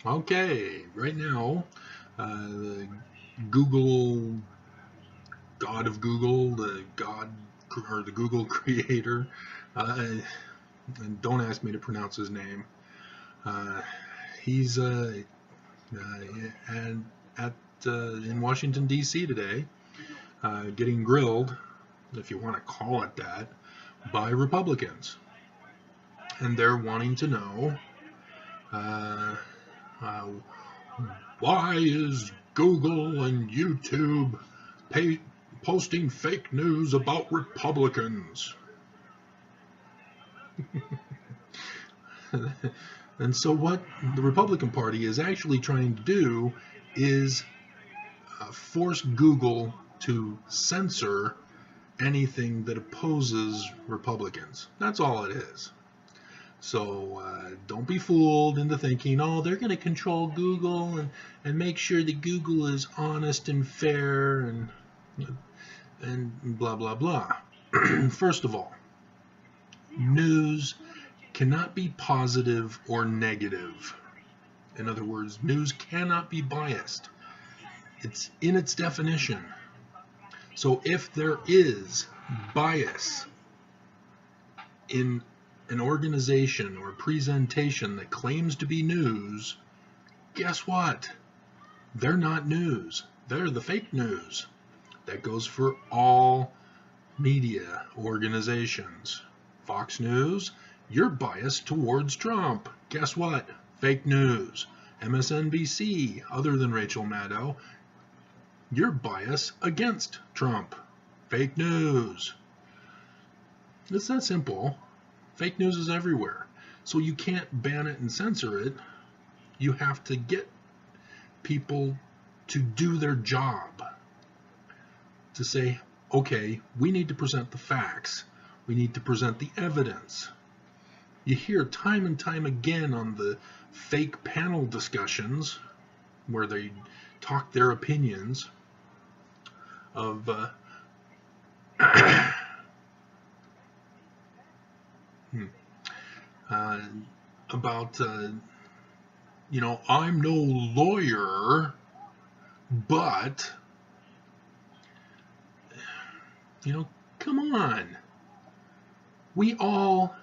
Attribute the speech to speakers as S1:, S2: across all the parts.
S1: Okay, right now, the Google, God of Google, the God or the Google creator, uh, and don't ask me to pronounce his name. Uh, he's and at in Washington D.C. today, getting grilled, if you want to call it that, by Republicans, and they're wanting to know uh, uh, why is Google and YouTube pay, posting fake news about Republicans? And so, what the Republican Party is actually trying to do is force Google to censor anything that opposes Republicans. That's all it is. So don't be fooled into thinking, oh, they're going to control Google and make sure that Google is honest and fair and blah, blah, blah. First of all, news cannot be positive or negative. In other words, news cannot be biased. It's in its definition. So if there is bias in an organization or presentation that claims to be news, guess what? They're not news. They're the fake news. That goes for all media organizations. Fox News, you're biased towards Trump. Guess what? Fake news. MSNBC, other than Rachel Maddow, you're biased against Trump. Fake news. It's that simple. Fake news is everywhere. So you can't ban it and censor it. You have to get people to do their job. To say, okay, we need to present the facts. We need to present the evidence. You hear time and time again on the fake panel discussions where they talk their opinions of about I'm no lawyer, but come on. We all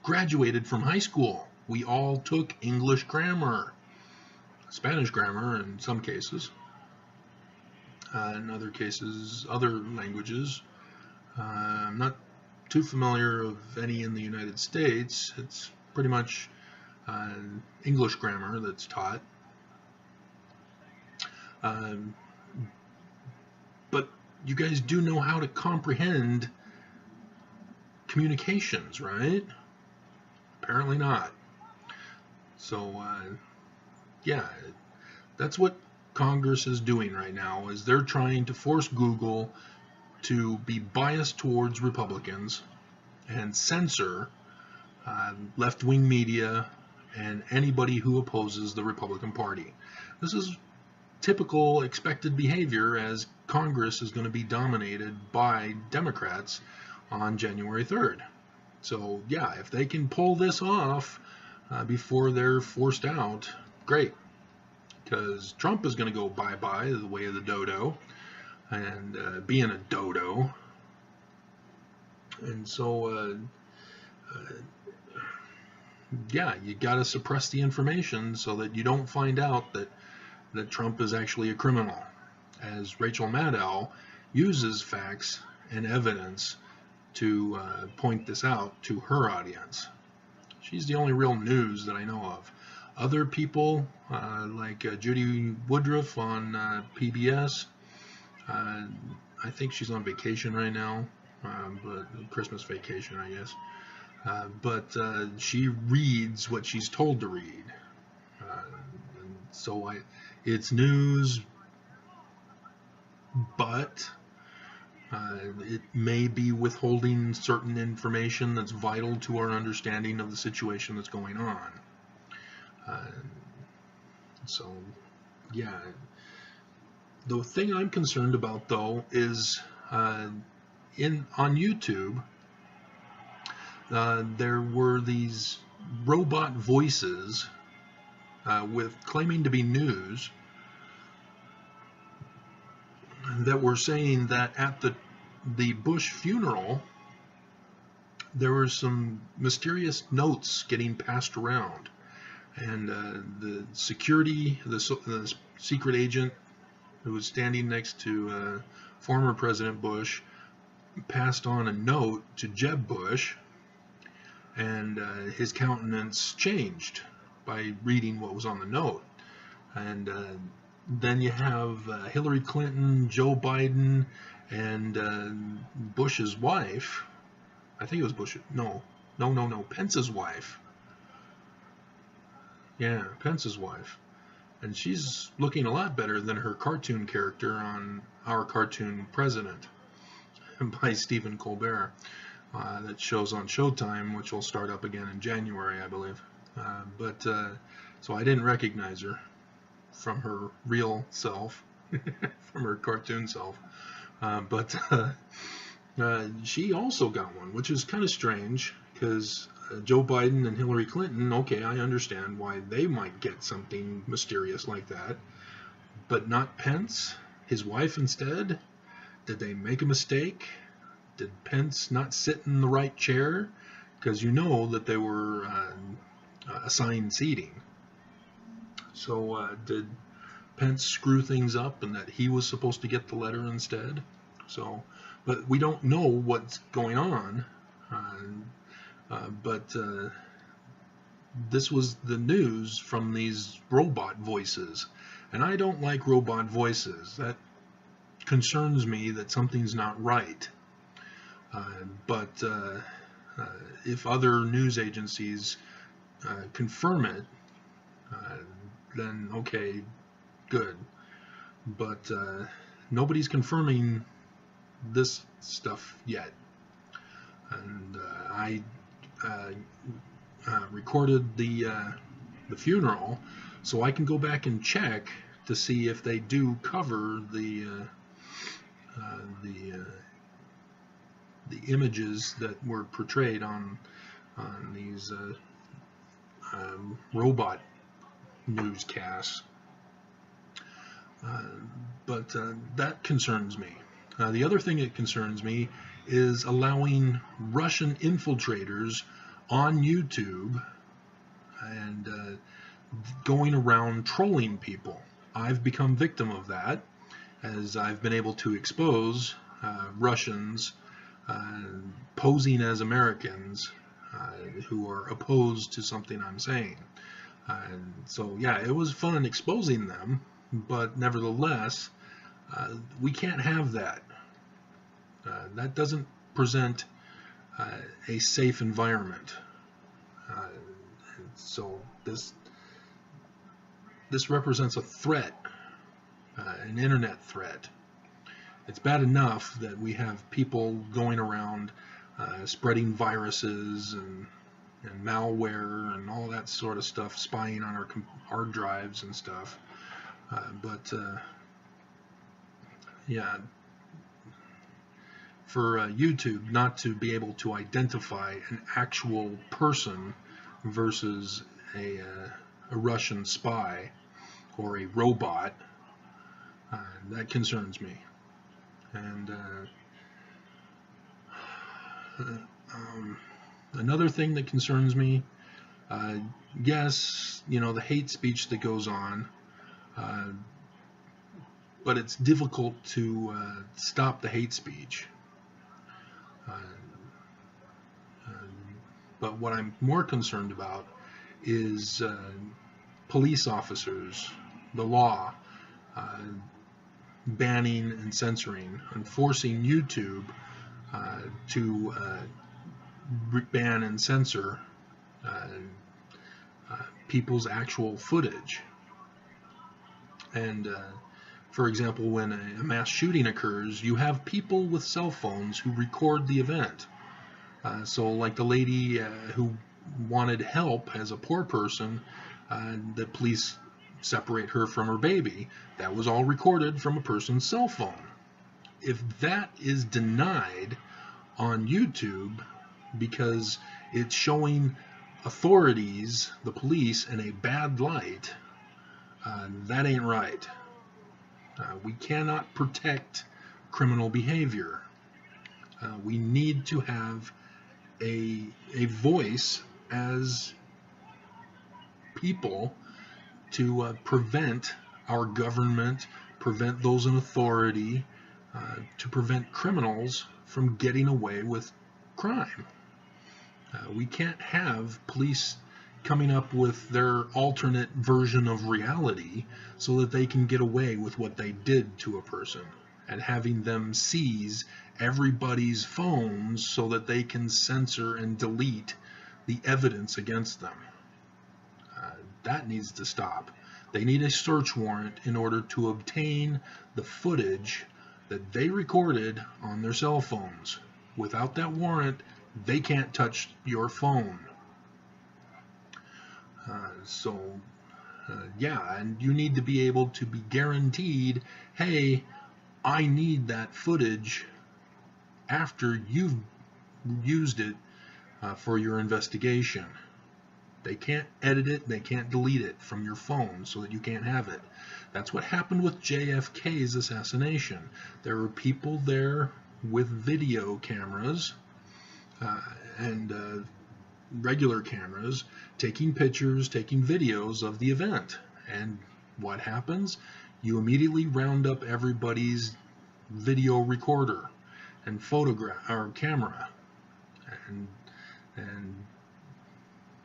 S1: graduated from high school. We all took English grammar, Spanish grammar in some cases, in other cases, other languages. I'm not too familiar of any in the United States. It's pretty much English grammar that's taught. But you guys do know how to comprehend communications, right? Apparently not. So, yeah, that's what Congress is doing right now, is they're trying to force Google to be biased towards Republicans and censor left-wing media and anybody who opposes the Republican Party. This is typical expected behavior, as Congress is going to be dominated by Democrats on January 3rd. So yeah, if they can pull this off before they're forced out, great. Because Trump is going to go bye-bye the way of the dodo, and being a dodo. And so, yeah, you got to suppress the information so that you don't find out that Trump is actually a criminal, as Rachel Maddow uses facts and evidence to point this out to her audience. She's the only real news that I know of. Other people, like Judy Woodruff on PBS, I think she's on vacation right now, but Christmas vacation, I guess. But she reads what she's told to read. And so it's news, but it may be withholding certain information that's vital to our understanding of the situation that's going on. So, yeah. The thing I'm concerned about, though, is on YouTube, there were these robot voices with claiming to be news that were saying that at the Bush funeral there were some mysterious notes getting passed around, and the security, the secret agent who was standing next to former President Bush passed on a note to Jeb Bush, and his countenance changed by reading what was on the note. And then you have Hillary Clinton, Joe Biden, and Bush's wife. I think it was Bush. No, Pence's wife. Yeah, Pence's wife. And she's looking a lot better than her cartoon character on Our Cartoon President by Stephen Colbert. That shows on Showtime, which will start up again in January, I believe. So I didn't recognize her from her real self, from her cartoon self. She also got one, which is kind of strange, because Joe Biden and Hillary Clinton, okay, I understand why they might get something mysterious like that, but not Pence, his wife instead. Did they make a mistake? Did Pence not sit in the right chair? Because you know that they were assigned seating. So did Pence screw things up and that he was supposed to get the letter instead? So, but we don't know what's going on. This was the news from these robot voices, and I don't like robot voices. That concerns me that something's not right. If other news agencies confirm it, then okay, good. But nobody's confirming this stuff yet. And I recorded the funeral, so I can go back and check to see if they do cover the images that were portrayed on these robot newscasts. That concerns me. The other thing that concerns me is allowing Russian infiltrators on YouTube and going around trolling people. I've become victim of that, as I've been able to expose Russians posing as Americans who are opposed to something I'm saying. So yeah, it was fun exposing them, but nevertheless, we can't have that. That doesn't present a safe environment. So this represents a threat, an internet threat. It's bad enough that we have people going around spreading viruses and malware and all that sort of stuff, spying on our hard drives and stuff. Yeah, for YouTube not to be able to identify an actual person versus a Russian spy or a robot, that concerns me. And another thing that concerns me, yes, the hate speech that goes on, but it's difficult to stop the hate speech. But what I'm more concerned about is police officers, the law, banning and censoring and forcing YouTube to ban and censor people's actual footage. And for example, when a mass shooting occurs, you have people with cell phones who record the event. So like the lady who wanted help as a poor person, the police separate her from her baby. That was all recorded from a person's cell phone. If that is denied on YouTube because it's showing authorities, the police, in a bad light, that ain't right. We cannot protect criminal behavior. We need to have a voice as people to prevent our government, prevent those in authority, to prevent criminals from getting away with crime. We can't have police coming up with their alternate version of reality so that they can get away with what they did to a person, and having them seize everybody's phones so that they can censor and delete the evidence against them. That needs to stop. They need a search warrant in order to obtain the footage that they recorded on their cell phones. Without that warrant, they can't touch your phone. Yeah, and you need to be able to be guaranteed, hey, I need that footage after you've used it for your investigation. They can't edit it, they can't delete it from your phone so that you can't have it. That's what happened with JFK's assassination. There were people there with video cameras and regular cameras taking pictures, taking videos of the event. And what happens? You immediately round up everybody's video recorder and photograph or camera, and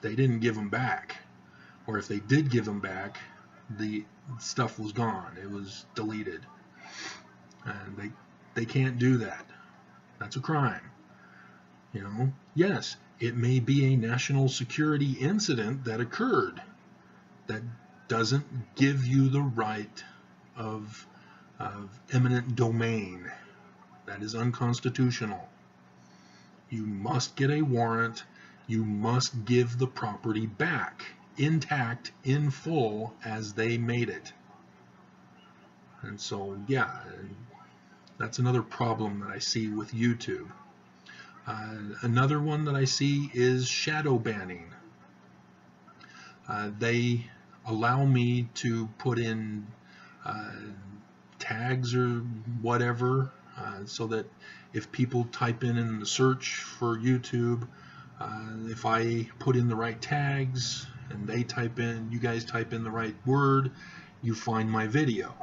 S1: they didn't give them back, or if they did give them back, the stuff was gone. It was deleted, and they can't do that. That's a crime. You know, yes, it may be a national security incident that occurred. That doesn't give you the right of eminent domain. That is unconstitutional. You must get a warrant. You must give the property back, intact, in full, as they made it. And so, yeah, that's another problem that I see with YouTube. Another one that I see is shadow banning. They allow me to put in tags or whatever, so that if people type in the search for YouTube, if I put in the right tags and you guys type in the right word, you find my video.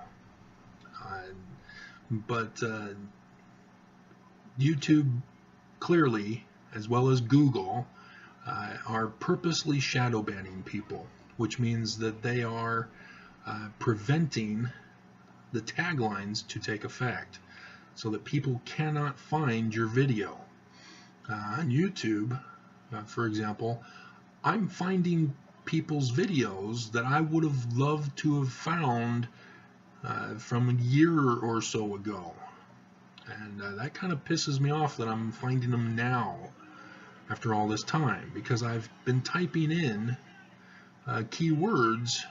S1: But YouTube clearly, as well as Google, are purposely shadow banning people, which means that they are preventing the taglines to take effect, so that people cannot find your video. On YouTube, for example, I'm finding people's videos that I would have loved to have found from a year or so ago. And that kind of pisses me off that I'm finding them now after all this time, because I've been typing in keywords,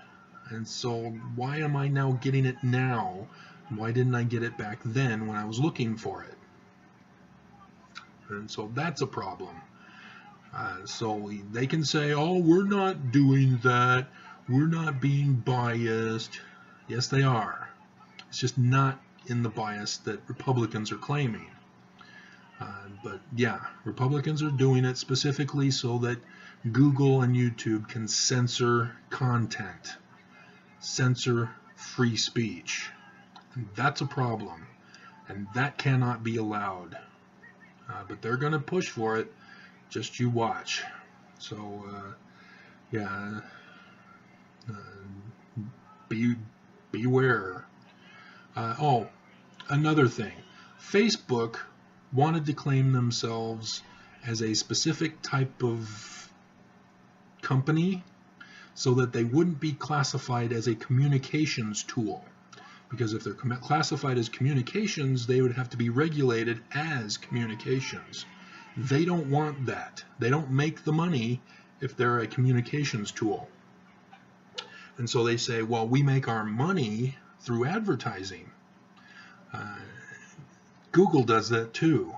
S1: and so why am I now getting it now? Why didn't I get it back then when I was looking for it? And so that's a problem. So they can say, oh, we're not doing that, we're not being biased. Yes, they are. It's just not in the bias that Republicans are claiming. But yeah, Republicans are doing it specifically so that Google and YouTube can censor content, censor free speech. And that's a problem, and that cannot be allowed. But they're going to push for it. Just you watch. So yeah, beware. Oh, another thing. Facebook wanted to claim themselves as a specific type of company so that they wouldn't be classified as a communications tool. Because if they're classified as communications, they would have to be regulated as communications. They don't want that. They don't make the money if they're a communications tool. And so they say, well, we make our money through advertising. Google does that too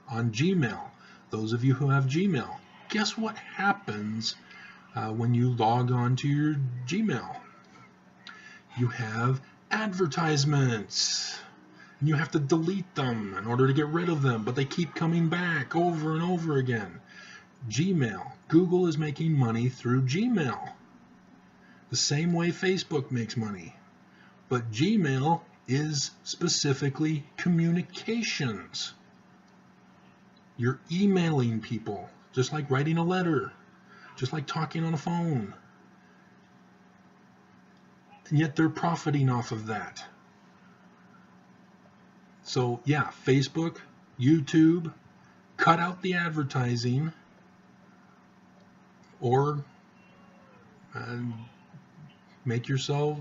S1: on Gmail. Those of you who have Gmail, guess what happens when you log on to your Gmail. You have advertisements. And you have to delete them in order to get rid of them, but they keep coming back over and over again. Gmail. Google is making money through Gmail. The same way Facebook makes money. But Gmail is specifically communications. You're emailing people, just like writing a letter, just like talking on a phone. And yet they're profiting off of that. So yeah, Facebook, YouTube, cut out the advertising, or make yourself,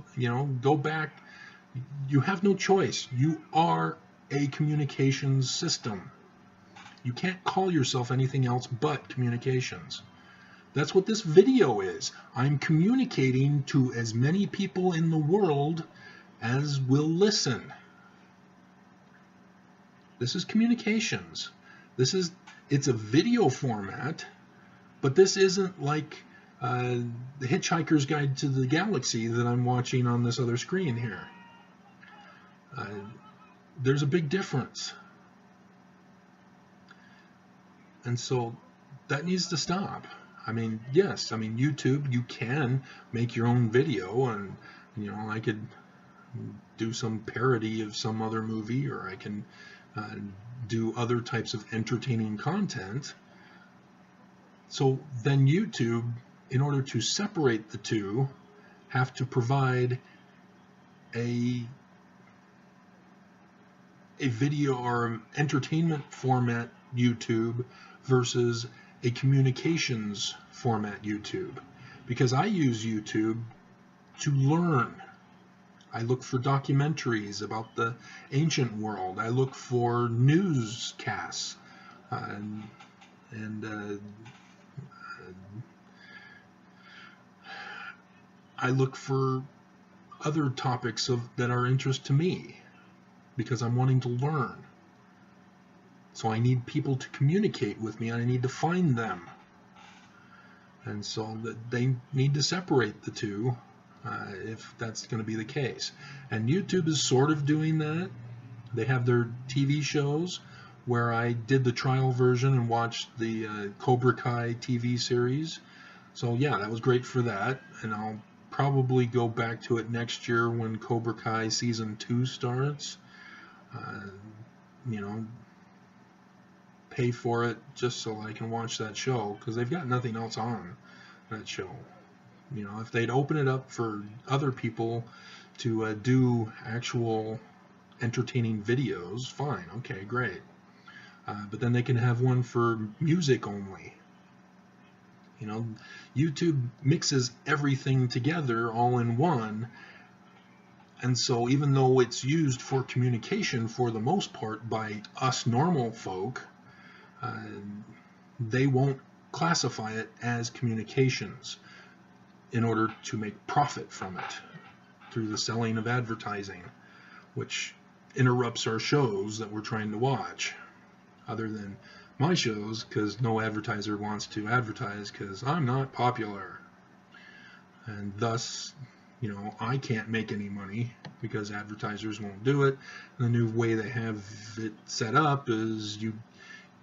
S1: go back. You have no choice. You are a communications system. You can't call yourself anything else but communications. That's what this video is. I'm communicating to as many people in the world as will listen. This is communications. It's a video format, but this isn't like the Hitchhiker's Guide to the Galaxy that I'm watching on this other screen here. There's a big difference. And so that needs to stop. I mean, yes, YouTube, you can make your own video, and I could do some parody of some other movie, or I can do other types of entertaining content. So then YouTube, in order to separate the two, have to provide a video or entertainment format YouTube versus a communications format YouTube. Because I use YouTube to learn. I look for documentaries about the ancient world. I look for newscasts, and I look for other topics that are interest to me, because I'm wanting to learn. So I need people to communicate with me, and I need to find them. And so they need to separate the two, if that's going to be the case. And YouTube is sort of doing that. They have their TV shows where I did the trial version and watched the Cobra Kai TV series. So yeah, that was great for that. And I'll probably go back to it next year when Cobra Kai Season 2 starts. Pay for it just so I can watch that show, because they've got nothing else on that show. If they'd open it up for other people to do actual entertaining videos, fine, okay, great. But then they can have one for music only. YouTube mixes everything together all in one. And so even though it's used for communication for the most part by us normal folk, they won't classify it as communications in order to make profit from it through the selling of advertising, which interrupts our shows that we're trying to watch, other than my shows, because no advertiser wants to advertise because I'm not popular. And thus, I can't make any money because advertisers won't do it. And the new way they have it set up is you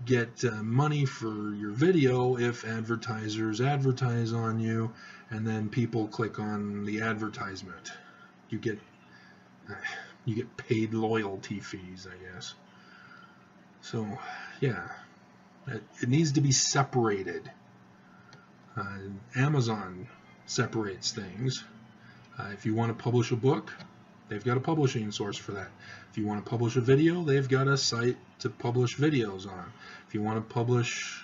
S1: get money for your video if advertisers advertise on you, and then people click on the advertisement. You get paid loyalty fees, I guess. So yeah, it needs to be separated. Amazon separates things. If you want to publish a book, they've got a publishing source for that. If you want to publish a video, they've got a site to publish videos on. If you want to publish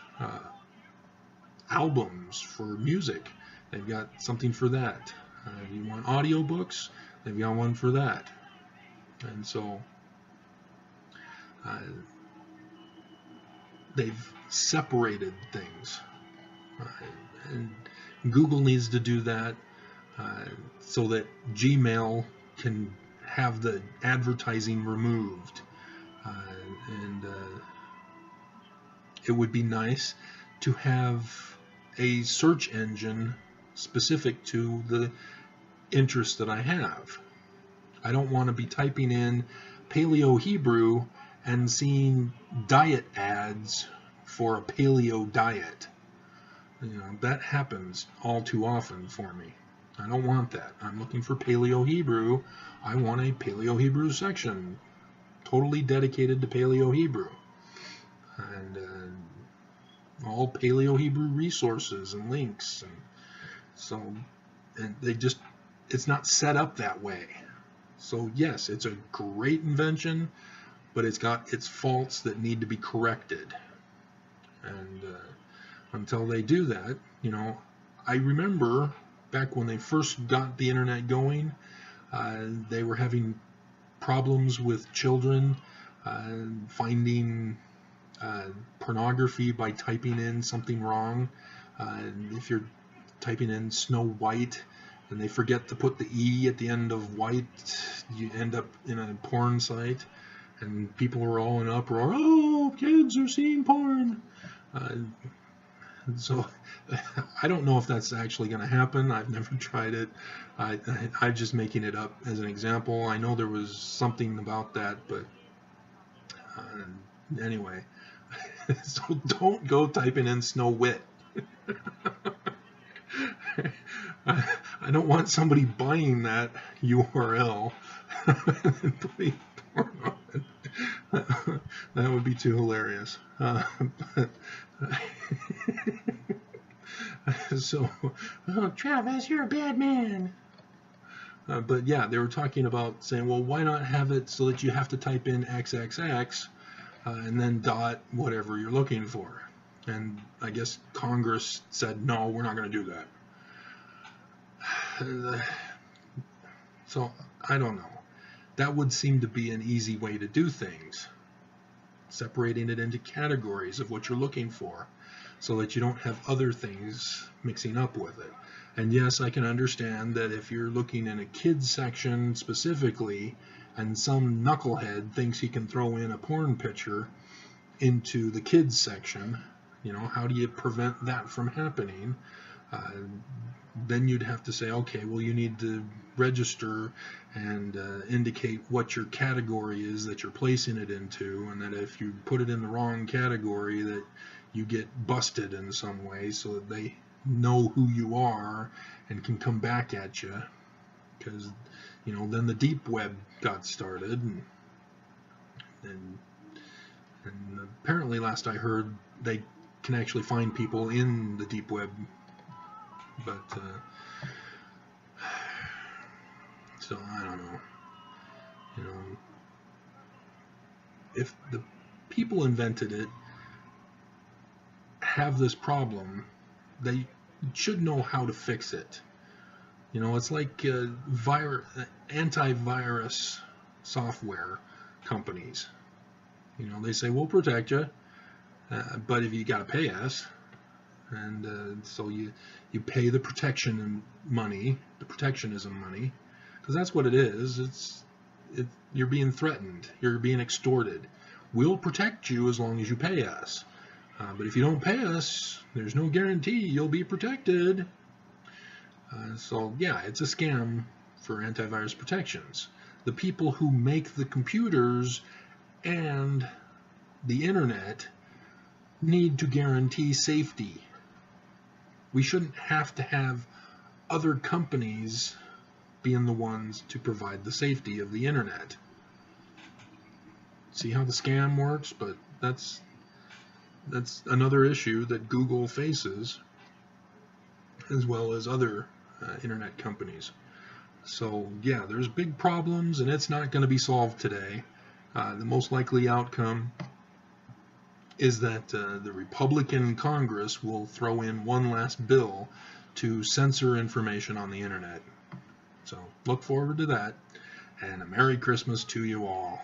S1: albums for music, they've got something for that. If you want audiobooks, they've got one for that. And so they've separated things. And Google needs to do that so that Gmail can have the advertising removed. And it would be nice to have a search engine specific to the interest that I have. I don't want to be typing in Paleo Hebrew and seeing diet ads for a paleo diet. That happens all too often for me. I don't want that. I'm looking for Paleo Hebrew. I want a Paleo Hebrew section totally dedicated to Paleo Hebrew. And all Paleo Hebrew resources and links. And it's not set up that way. So yes, it's a great invention, but it's got its faults that need to be corrected. And until they do that, I remember back when they first got the internet going, they were having problems with children finding pornography by typing in something wrong. If you're typing in Snow White and they forget to put the E at the end of white, you end up in a porn site, and people are all in uproar. Oh, kids are seeing porn. So I don't know if that's actually going to happen. I've never tried it. I'm just making it up as an example. I know there was something about that, but anyway. So don't go typing in Snow Whit. I don't want somebody buying that URL and putting porn on it. That would be too hilarious. So, Travis, you're a bad man. But yeah, they were talking about saying, well, why not have it so that you have to type in XXX and then dot whatever you're looking for. And I guess Congress said, no, we're not going to do that. So I don't know. That would seem to be an easy way to do things. Separating it into categories of what you're looking for so that you don't have other things mixing up with it. And yes, I can understand that if you're looking in a kids section specifically and some knucklehead thinks he can throw in a porn picture into the kids section, how do you prevent that from happening? Then you'd have to say, okay, well, you need to register and indicate what your category is that you're placing it into, and that if you put it in the wrong category, that you get busted in some way so that they know who you are and can come back at you. Because, then the deep web got started, and apparently last I heard they can actually find people in the deep web. But so I don't know. If the people invented it have this problem, they should know how to fix it. It's like antivirus software companies. They say we'll protect you, but if you got to pay us, and so you pay the protectionism money, because that's what it is. You're being threatened. You're being extorted. We'll protect you as long as you pay us. But if you don't pay us, there's no guarantee you'll be protected. So yeah, it's a scam for antivirus protections. The people who make the computers and the internet need to guarantee safety. We shouldn't have to have other companies being the ones to provide the safety of the internet. See how the scam works? But that's another issue that Google faces, as well as other internet companies. So yeah, there's big problems, and it's not going to be solved today. The most likely outcome is that the Republican Congress will throw in one last bill to censor information on the internet. So look forward to that, and a Merry Christmas to you all.